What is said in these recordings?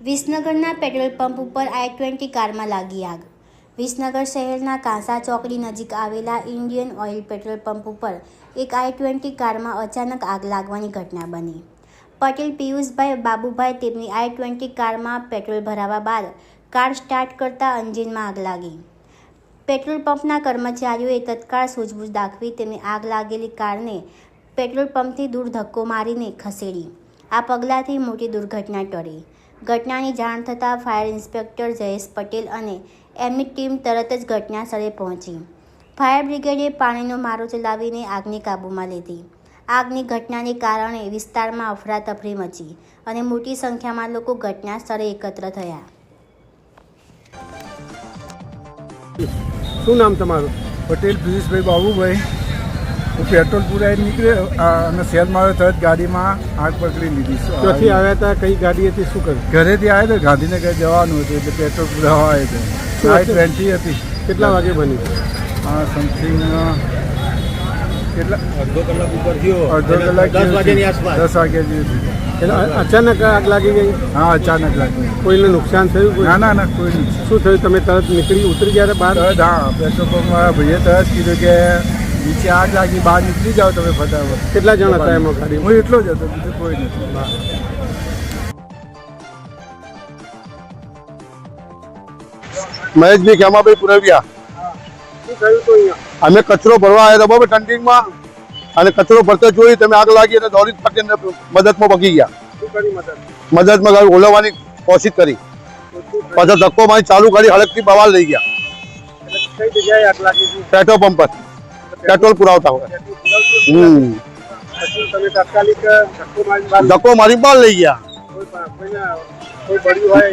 વિસનગરના petrol pump ઉપર i20 કારમાં લાગી આગ। વિસનગર શહેરના કાંસા ચોકડી નજીક આવેલા ઇન્ડિયન ઓઇલ પેટ્રોલ પંપ ઉપર એક i20 કારમાં અચાનક આગ લાગવાની ઘટના બની। પટેલ પિયુષભાઈ બાબુભાઈ તેમની i20 કારમાં પેટ્રોલ ભરાવા બાદ કાર સ્ટાર્ટ કરતા એન્જિનમાં આગ લાગી। પેટ્રોલ પંપના કર્મચારીઓએ તત્કાળ સૂઝબૂછ દાખવી તેમની આગ લાગેલી કારને પેટ્રોલ પંપથી દૂર ધક્કો મારીને ખસેડી। આ પગલાંથી મોટી દુર્ઘટના ટળી। ઘટનાની જાણ થતાં ફાયર ઇન્સ્પેક્ટર જયેશ પટેલ અને એમની ટીમ તરત જ ઘટના સ્થળે પહોંચી। ફાયર બ્રિગેડે પાણીનો મારો ચલાવીને આગને કાબૂમાં લીધી। આગની ઘટનાને કારણે વિસ્તારમાં અફરાતફરી મચી અને મોટી સંખ્યામાં લોકો ઘટના સ્થળે એકત્ર થયા। શું નામ તમારું? પટેલ પિયુષભાઈ બાબુભાઈ। હું પેટ્રોલ પુરાઈ નીકળ્યો અને સેલ માર્યો તરત ગાડીમાં આગ પકડી લીધી। ક્યાંથી આવ્યા હતા? કઈ ગાડી હતી? શું કર્યું? ઘરેથી આવ્યો તો ગાંધીનગર જવાનું હતું એટલે પેટ્રોલ પુરાવા આવ્યો હતો। i20 હતી। કેટલા વાગે બની? સમથિંગ કેટલા અડધો કલાક ઉપર થયો। અડધો કલાક 10 વાગ્યાની આસપાસ। 10 વાગ્યા જેવી। એટલે અચાનક આગ લાગી ગઈ? હા, અચાનક લાગી। કોઈને નુકસાન થયું? ના કોઈ નહીં। શું થયું? તમે તરત નીકળી ઉતરી ગયા બહાર? તરત હા, પેટ્રોલ પંપવાળા ભાઈએ તરત કીધું કે નીચે આગ લાગી, બહાર નીકળી જાઓ તમે ફટાફટ। કેટલા જણ હતા એમાં ગાડી? હું એટલો જ હતો, બીજું કોઈ નથી। મહેશભાઈ ખેમાભાઈ પુરવિયા। શું થયું તો અહીંયા? અમે કચરો ભરવા આવ્યા હતા બરાબર ટંકીમાં, અને કચરો ભરતા જોઈ તમે આગ લાગી અને દોડી ફટીને મદદમાં પગી ગયા। શું કરી મદદ? મદદમાં ગાડી ઓલવવાની કોશિશ કરી, પાછા ધક્કો મારી ચાલુ કરી હળકથી બહાર લઈ ગયા। કઈ જગ્યાએ આગ લાગી હતી? પેટ્રોલ પંપ પર પેટ્રોલ પુરાવતા હોય। પછી તમે તાત્કાલિક ધક્કો મારી બહાર લઈ ગયા। કોઈ બળ્યું હોય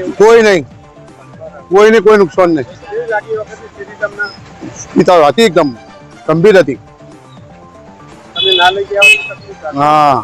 એવું? કોઈને કોઈ નુકસાન નહીં। કેવી લાગી વખતની સ્થિતિ તમને? પિતા હતી એકદમ ગંભીર હતી। તમે ના લઈ ગયા? હા।